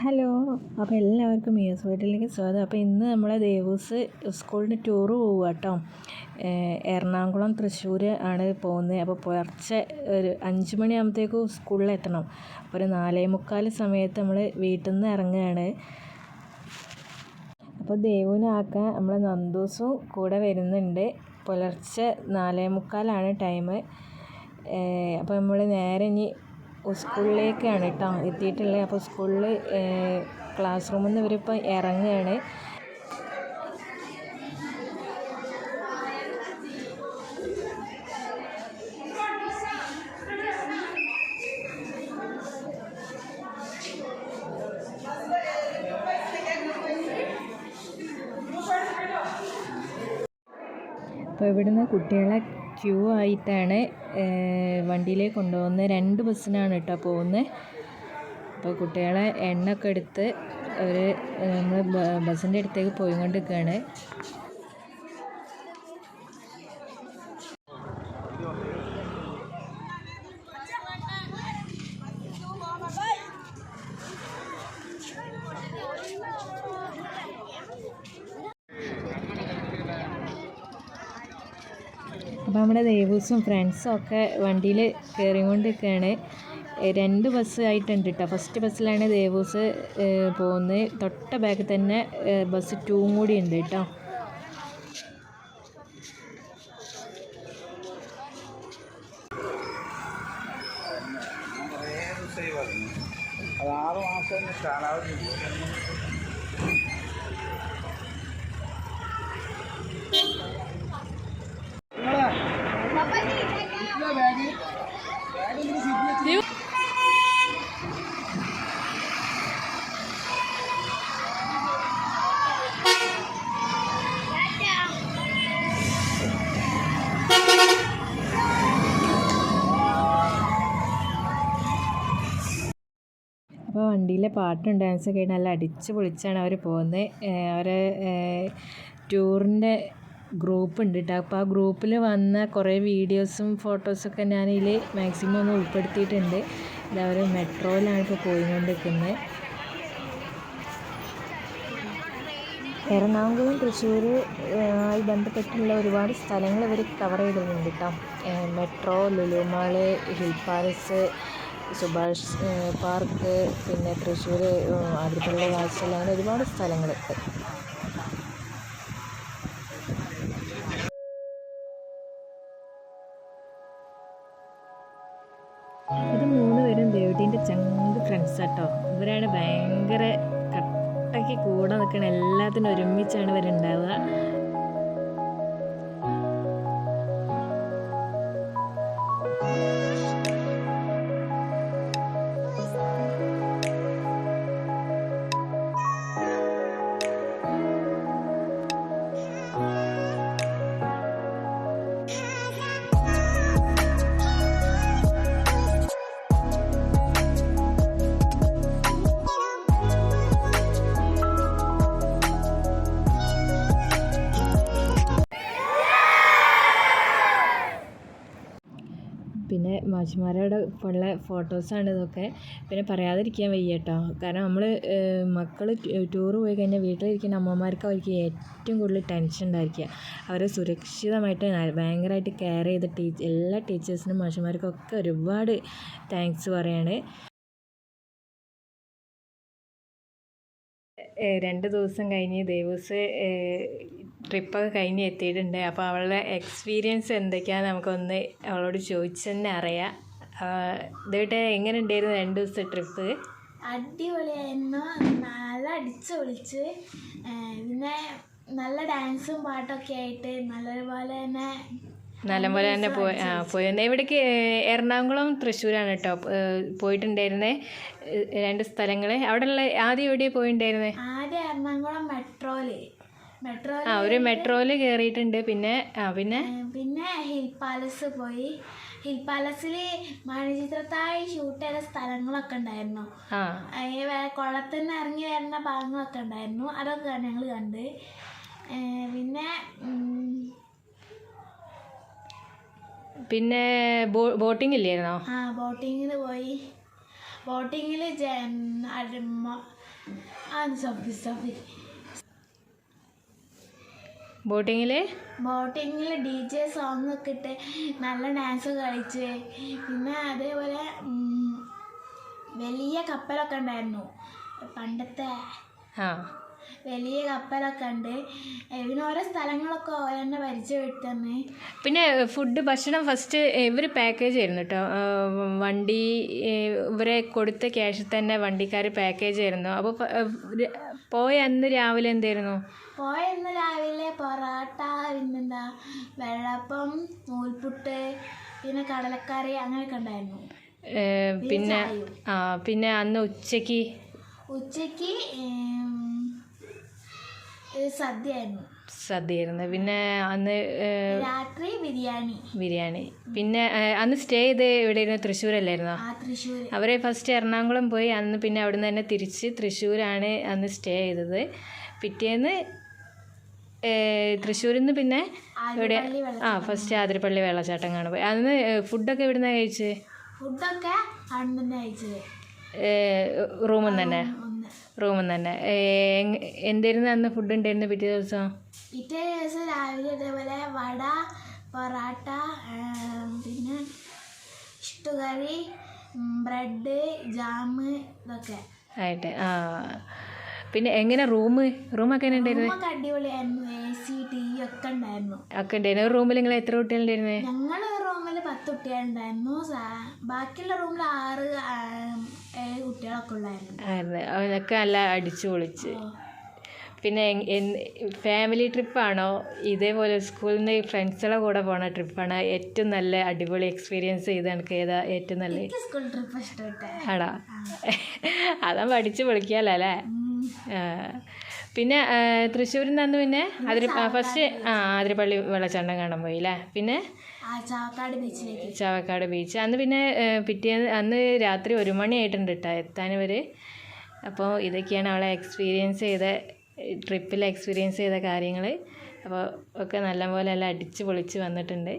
Hello, അപ്പോൾ എല്ലാവർക്കും മിയോസ് വീട്ടിലേക്ക് സ്വാഗതം. അപ്പോൾ ഇന്ന് നമ്മളെ ദേവൂസ് സ്കൂളിന് ടൂറ് പോവുക കേട്ടോ. എറണാകുളം തൃശ്ശൂർ ആണ് പോകുന്നത്. അപ്പോൾ പുലർച്ചെ ഒരു 5 മണിയാകുമ്പോഴത്തേക്കും സ്കൂളിലെത്തണം. ഒരു 4:45 സമയത്ത് നമ്മൾ വീട്ടിൽ നിന്ന് ഇറങ്ങുകയാണ്. അപ്പോൾ ദേവുവിനാക്കാൻ നമ്മളെ നന്ദൂസും കൂടെ വരുന്നുണ്ട്. പുലർച്ചെ 4:45 ടൈം. അപ്പോൾ നമ്മൾ നേരെ ഇനി സ്കൂളിലേക്കാണ് കേട്ടോ എത്തിയിട്ടുള്ളത്. അപ്പോൾ സ്കൂളിൽ ക്ലാസ് റൂമിൽ നിന്ന് ഇവരിപ്പോൾ ഇറങ്ങുകയാണ്. അപ്പോൾ ഇവിടുന്ന് കുട്ടികളെ ക്യൂ ആയിട്ടാണ് വണ്ടിയിലേക്ക് കൊണ്ടുപോകുന്നത്. 2 ബസ്സിനാണ് കേട്ടോ പോകുന്നത്. അപ്പോൾ കുട്ടികളെ എണ്ണൊക്കെ എടുത്ത് നമ്മൾ ബസ്സിൻ്റെ അടുത്തേക്ക് പോയിക്കൊണ്ടിരിക്കുകയാണ്. അപ്പോൾ നമ്മുടെ ദേവൂസും ഫ്രണ്ട്സും ഒക്കെ വണ്ടിയിൽ കയറിക്കൊണ്ടിരിക്കുകയാണ്. 2 ബസ് ആയിട്ടുണ്ട് കേട്ടോ. ഫസ്റ്റ് ബസ്സിലാണ് ദേവൂസ് പോകുന്നത്. തൊട്ട ബാക്കിൽ തന്നെ ബസ് 2 കൂടി ഉണ്ട് കേട്ടോ. അപ്പോൾ വണ്ടിയിലെ പാട്ടും ഡാൻസൊക്കെ നല്ല അടിച്ച് പൊളിച്ചാണ് അവർ പോകുന്നത്. അവരെ ടൂറിൻ്റെ ഗ്രൂപ്പ് ഉണ്ട് കേട്ടോ. അപ്പോൾ ആ ഗ്രൂപ്പിൽ വന്ന കുറേ വീഡിയോസും ഫോട്ടോസൊക്കെ ഞാനിതിൽ മാക്സിമം ഒന്ന് ഉൾപ്പെടുത്തിയിട്ടുണ്ട്. അവർ മെട്രോയിലാണ് ഇപ്പോൾ പോയിക്കൊണ്ടിരിക്കുന്നത്. എറണാകുളം തൃശ്ശൂർ ആയി ബന്ധപ്പെട്ടുള്ള ഒരുപാട് സ്ഥലങ്ങൾ ഇവർ കവർ ചെയ്തിട്ടുണ്ട് കേട്ടോ. Metro, Lulu mall, hill palace, Subhash park, പിന്നെ തൃശ്ശൂർ അതിരപ്പള്ളി കാഴ്ചകൾ, അങ്ങനെ ഒരുപാട് സ്ഥലങ്ങളുണ്ട്. ഇത് 3 പേരും ദേവട്ടീൻ്റെ ചങ്ക് ഫ്രണ്ട്സ് കേട്ടോ. ഇവരാണ് ഭയങ്കര കട്ടയ്ക്ക് കൂടെ നിൽക്കണം. എല്ലാത്തിനും ഒരുമിച്ചാണ് ഇവരുണ്ടാവുക. പിന്നെ മാഷിമാരോട് ഉള്ള ഫോട്ടോസാണ് ഇതൊക്കെ. പിന്നെ പറയാതിരിക്കാൻ വയ്യ കേട്ടോ. കാരണം നമ്മൾ മക്കൾ ടൂറ് പോയി കഴിഞ്ഞാൽ വീട്ടിലിരിക്കുന്ന അമ്മമാർക്ക് അവർക്ക് ഏറ്റവും കൂടുതൽ ടെൻഷൻ ഉണ്ടായിരിക്കുക. അവരെ സുരക്ഷിതമായിട്ട് ഭയങ്കരമായിട്ട് കെയർ ചെയ്ത എല്ലാ ടീച്ചേഴ്സിനും മാഷിമാർക്കും ഒക്കെ ഒരുപാട് താങ്ക്സ് പറയാണ്. 2 ദിവസം കഴിഞ്ഞ് ദേവൂസ് ട്രിപ്പൊക്കെ കഴിഞ്ഞ് എത്തിയിട്ടുണ്ട്. അപ്പോൾ അവളുടെ എക്സ്പീരിയൻസ് എന്തൊക്കെയാണെന്ന് നമുക്കൊന്ന് അവളോട് ചോദിച്ചു തന്നെ അറിയാം. ഇതേട്ടെ എങ്ങനെ ഉണ്ടായിരുന്നു 2 ദിവസത്തെ ട്രിപ്പ്? അടിപൊളിയായിരുന്നു. നല്ല അടിച്ച് പൊളിച്ച്. പിന്നെ നല്ല ഡാൻസും പാട്ടൊക്കെ ആയിട്ട് നല്ലപോലെ തന്നെ പോയിരുന്നു. ഇവിടേക്ക് എറണാകുളം തൃശ്ശൂരാണ് കേട്ടോ പോയിട്ടുണ്ടായിരുന്നത്. 2 സ്ഥലങ്ങൾ. അവിടെയുള്ള ആദ്യം എവിടെയാണ് പോയിട്ടുണ്ടായിരുന്നത്? ആദ്യം എറണാകുളം മെട്രോയിൽ ഒരു മെട്രോയിൽ കയറിയിട്ടുണ്ട്. പിന്നെ ഹിൽ പാലസ് പോയി. ഹിൽ പാലസിൽ മണിച്ചിത്രത്താഴ് ഷൂട്ട് ചെയ്ത സ്ഥലങ്ങളൊക്കെ ഉണ്ടായിരുന്നു. കുളത്തിൽ നിന്ന് ഇറങ്ങി വരുന്ന ഭാഗങ്ങളൊക്കെ ഉണ്ടായിരുന്നു. അതൊക്കെ ഞങ്ങൾ കണ്ട്. പിന്നെ ബോട്ടിംഗ് ഇല്ലായിരുന്നോ? ബോട്ടിങ്ങിന് പോയി. ബോട്ടിങ്ങിൽ സോഫി ബോട്ടിങ്ങിൽ DJ സോങ് ഒക്കെ ഇട്ട് നല്ല ഡാൻസ് കളിച്ച്, പിന്നെ അതേപോലെ വലിയ കപ്പലൊക്കെ ഉണ്ടായിരുന്നു, പണ്ടത്തെ വലിയ കപ്പലൊക്കെ ഉണ്ട്. പിന്നെ ഓരോ സ്ഥലങ്ങളൊക്കെ ഓരോന്നെ പരിചയപ്പെടുത്തന്നെ. പിന്നെ ഭക്ഷണം ഫസ്റ്റ് ഇവർ പാക്കേജ് ആയിരുന്നു കേട്ടോ. വണ്ടി ഇവരെ കൊടുത്ത ക്യാഷിൽ തന്നെ വണ്ടിക്കാർ പാക്കേജ് ആയിരുന്നു. അപ്പോൾ പോയ അന്ന് രാവിലെ എന്തായിരുന്നു? പോയ അന്ന് രാവിലെ പൊറോട്ട, പിന്നെന്താ വെള്ളപ്പം, നൂൽപുട്ട്, പിന്നെ കടലക്കറി അങ്ങനെയൊക്കെ ഉണ്ടായിരുന്നു. പിന്നെ അന്ന് ഉച്ചക്ക് സദ്യയായിരുന്നു. പിന്നെ അന്ന് രാത്രി ബിരിയാണി. പിന്നെ അന്ന് സ്റ്റേ ചെയ്ത് എവിടെയായിരുന്നു? തൃശ്ശൂരല്ലായിരുന്നോ? അവരെ ഫസ്റ്റ് എറണാകുളം പോയി, അന്ന് പിന്നെ അവിടെ നിന്ന് തന്നെ തിരിച്ച് തൃശ്ശൂരാണ് അന്ന് സ്റ്റേ ചെയ്തത്. പിറ്റേന്ന് തൃശ്ശൂരിൽ നിന്ന് പിന്നെ ഇവിടെ ഫസ്റ്റ് ആതിരപ്പള്ളി വെള്ളച്ചാട്ടം കാണാൻ പോയി. അന്ന് ഫുഡൊക്കെ എവിടെ നിന്നാണ് കഴിച്ചത്? റൂമിൽ നിന്ന് തന്നെ. എന്തായിരുന്നു അന്ന് ഫുഡ് ഉണ്ടായിരുന്നു പിറ്റേ ദിവസം? രാവിലെ ഇതേപോലെ വട, പൊറാട്ട, പിന്നെ ഇഷ്ടുകറി, ബ്രെഡ്, ജാമ് ഇതൊക്കെ ആയിട്ട്. പിന്നെ എങ്ങനെ റൂമൊക്കെ ഉണ്ടായിരുന്നു? അടിപൊളിയായിരുന്നു. AC, TV ഒക്കെ ഉണ്ടായിരുന്നു. റൂമിൽ നിങ്ങൾ എത്ര കുട്ടികളുണ്ടായിരുന്നു? ഞങ്ങൾ റൂമിൽ 10 കുട്ടികളുണ്ടായിരുന്നു. ബാക്കിയുള്ള റൂമിൽ 6-7 കുട്ടികളൊക്കെ ഉണ്ടായിരുന്നു. അതൊക്കെ നല്ല അടിച്ചു പൊളിച്ച്. പിന്നെ ഫാമിലി ട്രിപ്പാണോ ഇതേപോലെ സ്കൂളിൽ നിന്ന് ഫ്രണ്ട്സുകളുടെ കൂടെ പോണ ട്രിപ്പാണോ ഏറ്റവും നല്ല അടിപൊളി എക്സ്പീരിയൻസ് ചെയ്ത് എനിക്ക് ഏതാ ഏറ്റവും നല്ല? സ്കൂൾ ട്രിപ്പ് ഇഷ്ടപ്പെട്ടെ. ആടാ, അതാ അടിച്ചു പൊളിക്കാമല്ലോ അല്ലേ? പിന്നെ തൃശ്ശൂരിൽ നിന്ന് പിന്നെ ഫസ്റ്റ് ആതിരപ്പള്ളി വെള്ളച്ചാട്ടം കാണാൻ പോയി അല്ലേ? പിന്നെ ചാവക്കാട് ബീച്ച്. അന്ന് പിന്നെ പിറ്റേന്ന് അന്ന് രാത്രി 1 മണി ആയിട്ടുണ്ട് കേട്ടോ എത്താൻ വരെ. അപ്പോൾ ഇതൊക്കെയാണ് അവളെ ട്രിപ്പിൽ എക്സ്പീരിയൻസ് ചെയ്ത കാര്യങ്ങൾ. അപ്പോൾ ഒക്കെ നല്ലപോലെ എല്ലാം അടിച്ച് പൊളിച്ച് വന്നിട്ടുണ്ട്.